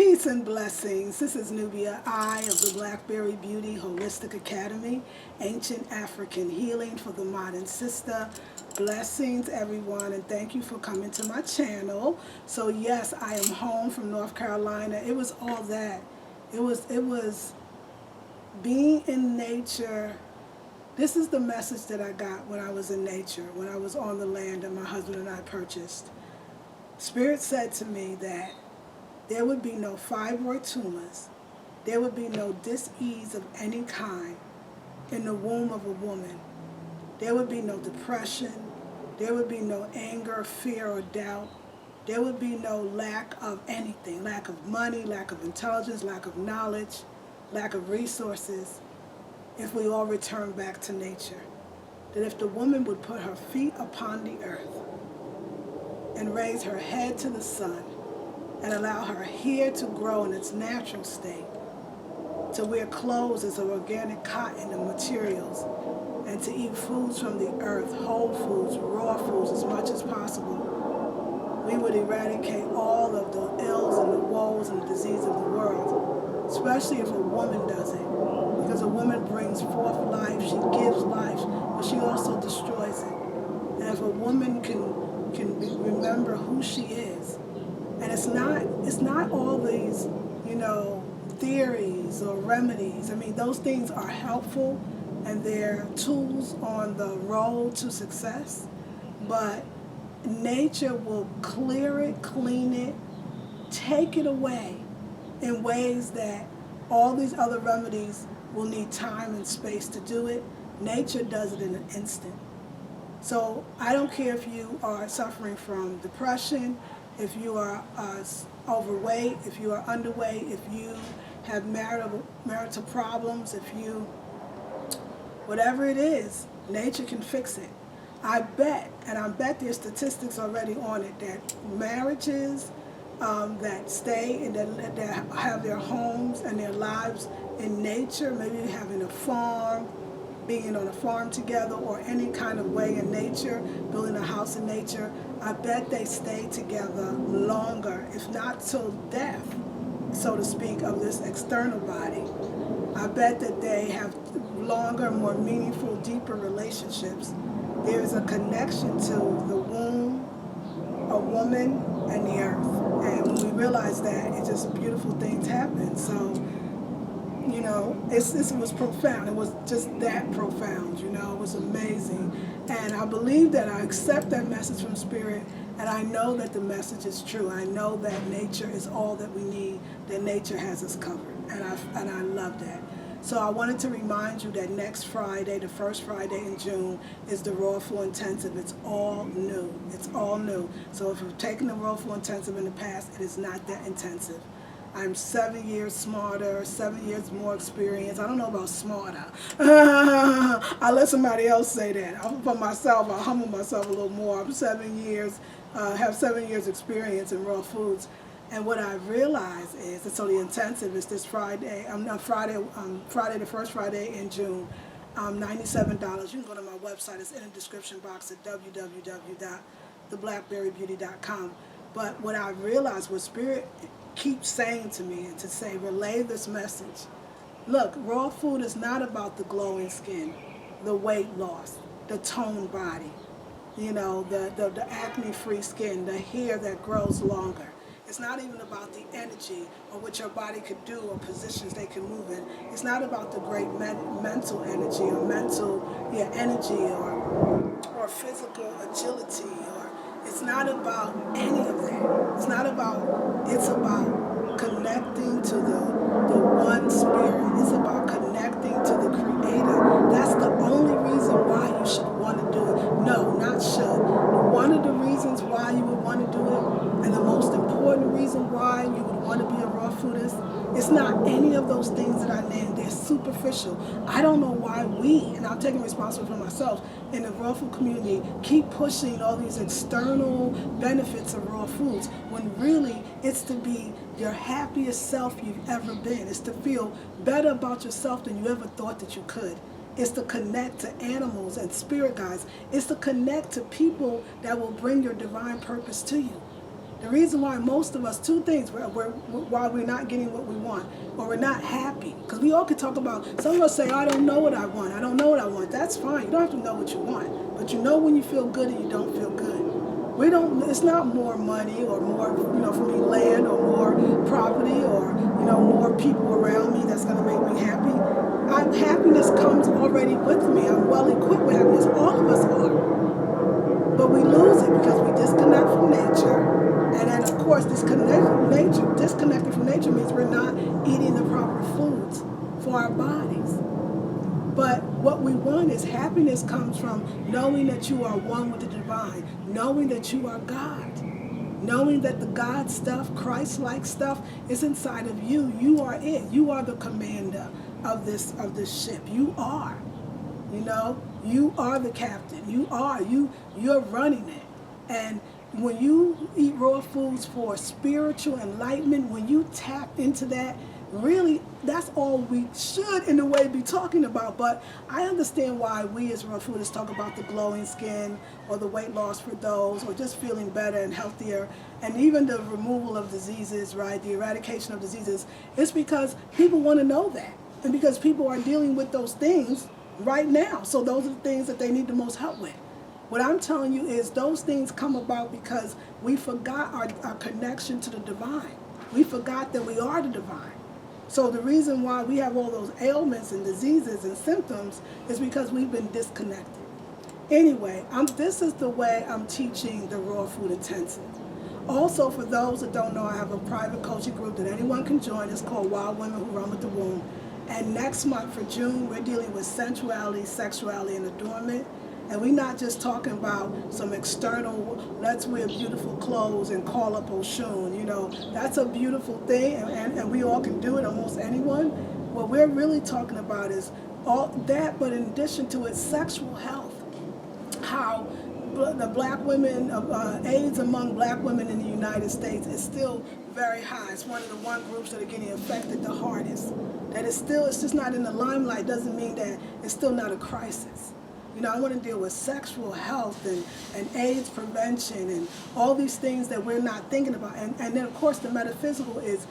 Peace and blessings. This is Nubia I of the Blackberry Beauty Holistic Academy, Ancient African Healing for the Modern Sister. Blessings, everyone, and thank you for coming to my channel. So yes, I am home from North Carolina. It was all that. It was being in nature. This is the message that I got when I was in nature, when I was on the land that my husband and I purchased. Spirit said to me that there would be no fibroid tumors. There would be no dis-ease of any kind in the womb of a woman. There would be no depression. There would be no anger, fear, or doubt. There would be no lack of anything, lack of money, lack of intelligence, lack of knowledge, lack of resources, if we all return back to nature. That if the woman would put her feet upon the earth and raise her head to the sun, and allow her hair to grow in its natural state, to wear clothes as organic cotton and materials, and to eat foods from the earth, whole foods, raw foods as much as possible, we would eradicate all of the ills and the woes and the disease of the world, especially if a woman does it. Because a woman brings forth life, she gives life, but she also destroys it. And if a woman can remember who she is, and it's not all these, theories or remedies. I mean, those things are helpful and they're tools on the road to success, but nature will clear it, clean it, take it away in ways that all these other remedies will need time and space to do it. Nature does it in an instant. So I don't care if you are suffering from depression, if you are overweight, if you are underweight, if you have marital problems, if you, whatever it is, nature can fix it. I bet there's statistics already on it, that marriages that stay and that have their homes and their lives in nature, maybe having a farm, being on a farm together, or any kind of way in nature, building a house in nature, I bet they stay together longer, if not till death, so to speak, of this external body. I bet that they have longer, more meaningful, deeper relationships. There's a connection to the womb, a woman, and the earth. And when we realize that, it's just beautiful things happen. So, it was profound. It was just that profound, it was amazing. And I believe that I accept that message from Spirit, and I know that the message is true. I know that nature is all that we need, that nature has us covered, and I love that. So I wanted to remind you that next Friday, the first Friday in June, is the Raw Full Intensive. It's all new. It's all new. So if you've taken the Raw Full Intensive in the past, it is not that intensive. I'm 7 years smarter, 7 years more experience. I don't know about smarter. I let somebody else say that. For myself, I humble myself a little more. I'm 7 years, have 7 years experience in raw foods. And what I realized is, and so the intensive is this Friday, Friday, the first Friday in June, $97. You can go to my website. It's in the description box at www.theblackberrybeauty.com. But what I realized was Spirit keeps saying to me, and to say, relay this message. Look, raw food is not about the glowing skin, the weight loss, the toned body, the acne-free skin, the hair that grows longer. It's not even about the energy or what your body could do or positions they can move in. It's not about the great mental energy or energy or physical agility, or it's not about any of that. It's about connecting to the one Spirit. It's about connecting to the Creator. That's the only reason why you should want to do it. No, not should. One of the reasons why you would want to do it, and the most important reason why you would want to be a raw foodist, it's not any of those things that I named. They're superficial. I don't know why we, and I'm taking responsibility for myself, in the raw food community keep pushing all these external benefits of raw foods, when really it's to be your happiest self you've ever been. It's to feel better about yourself than you ever thought that you could. It's to connect to animals and spirit guides. It's to connect to people that will bring your divine purpose to you. The reason why most of us, two things, why we're not getting what we want, or we're not happy. Because we all could talk about, some of us say, I don't know what I want. I don't know what I want. That's fine. You don't have to know what you want. But you know when you feel good and you don't feel good. It's not more money or more, for me, land or more property or, more people around me that's going to make me happy. Happiness comes already with me. I'm well equipped with happiness. All of us are. But we lose it because we disconnect from nature. And then, of course, disconnecting from nature means we're not eating the proper foods for our bodies. But what we want is happiness comes from knowing that you are one with the divine, knowing that you are God, knowing that the God stuff, Christ-like stuff is inside of you. You are it. You are the commander of this ship. You are. You are the captain. You're running it. And when you eat raw foods for spiritual enlightenment, when you tap into that, really, that's all we should, in a way, be talking about. But I understand why we as raw foodists talk about the glowing skin or the weight loss for those, or just feeling better and healthier, and even the removal of diseases, right, the eradication of diseases. It's because people want to know that, and because people are dealing with those things right now. So those are the things that they need the most help with. What I'm telling you is those things come about because we forgot our connection to the divine. We forgot that we are the divine. So the reason why we have all those ailments and diseases and symptoms is because we've been disconnected. Anyway, this is the way I'm teaching the Raw Food Intensive. Also, for those that don't know, I have a private coaching group that anyone can join. It's called Wild Women Who Run with the Womb. And next month, for June, we're dealing with sensuality, sexuality, and adornment. And we're not just talking about some external, let's wear beautiful clothes and call up Oshun. That's a beautiful thing, and we all can do it, almost anyone. What we're really talking about is all that, but in addition to it, sexual health. How the black women, AIDS among black women in the United States is still very high. It's one of the groups that are getting affected the hardest. That it's just not in the limelight doesn't mean that it's still not a crisis. I want to deal with sexual health and AIDS prevention and all these things that we're not thinking about. And then, of course, the metaphysical is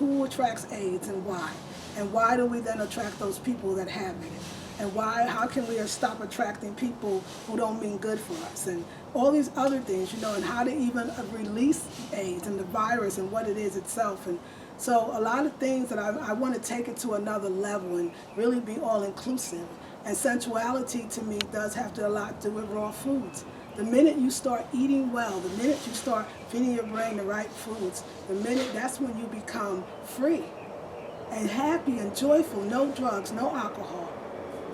who attracts AIDS and why? And why do we then attract those people that have it? And how can we stop attracting people who don't mean good for us? And all these other things, and how to even release AIDS and the virus and what it is itself. And so a lot of things that I want to take it to another level and really be all-inclusive. And sensuality, to me, does have a lot to do with raw foods. The minute you start eating well, the minute you start feeding your brain the right foods, that's when you become free and happy and joyful. No drugs, no alcohol,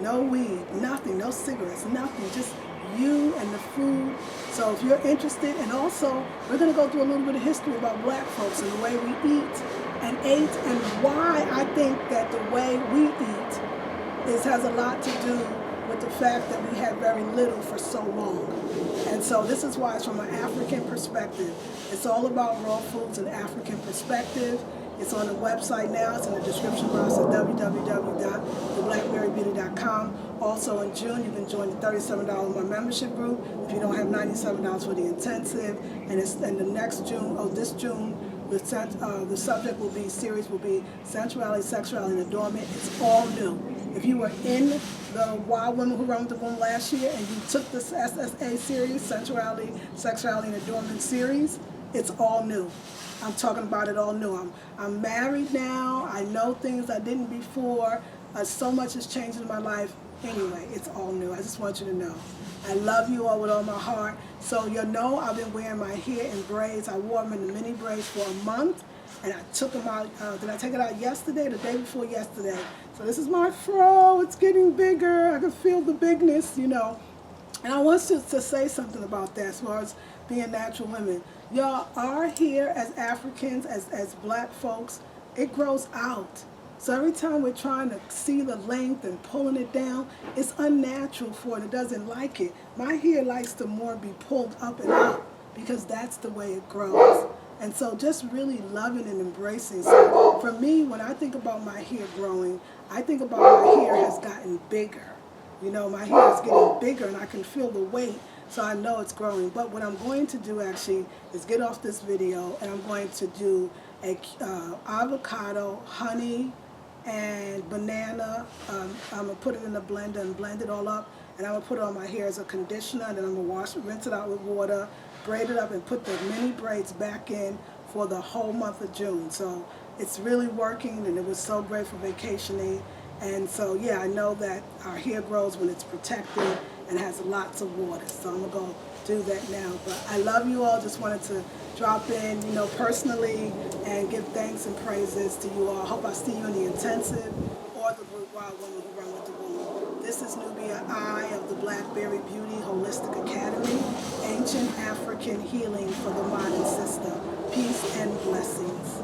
no weed, nothing, no cigarettes, nothing, just you and the food. So if you're interested, and also we're going to go through a little bit of history about black folks and the way we eat and ate, and why I think that the way we eat has a lot to do with the fact that we had very little for so long. And so this is why it's from an African perspective. It's all about raw foods and African perspective. It's on the website now. It's in the description box at www.theblackberrybeauty.com. Also in June, you can join the $37 my membership group if you don't have $97 for the intensive. And the next June, this June, the subject series will be sensuality, sexuality, and adornment. It's all new. If you were in the Wild Women Who Run with the Womb last year and you took this SSA series, sensuality, sexuality, and adornment series, it's all new. I'm talking about it all new. I'm married now. I know things I didn't before. So much has changed in my life. Anyway, it's all new. I just want you to know. I love you all with all my heart. So I've been wearing my hair in braids. I wore them in the mini braids for a month. And I took them out, did I take it out yesterday, the day before yesterday? So this is my fro, it's getting bigger, I can feel the bigness, And I want to say something about that as far as being natural women. Y'all, our hair as Africans, as black folks, it grows out. So every time we're trying to see the length and pulling it down, it's unnatural for it, it doesn't like it. My hair likes to more be pulled up and out because that's the way it grows. And so just really loving and embracing. So for me, when I think about my hair growing, I think about my hair has gotten bigger. My hair is getting bigger and I can feel the weight so I know it's growing. But what I'm going to do actually is get off this video, and I'm going to do a avocado, honey, and banana. I'm going to put it in the blender and blend it all up, and I'm going to put it on my hair as a conditioner, and then I'm going to rinse it out with water, braid it up, and put the mini braids back in for the whole month of June. So it's really working, and it was so great for vacationing. And so, yeah, I know that our hair grows when it's protected and has lots of water. So I'm going to go do that now. But I love you all. Just wanted to drop in, personally, and give thanks and praises to you all. Hope I see you in the intensive or the Wild Woman Who Run With The Womb. This is Nubia I of the Blackberry Beauty Holistic Academy, Ancient African Healing for the Modern Sister. Peace and blessings.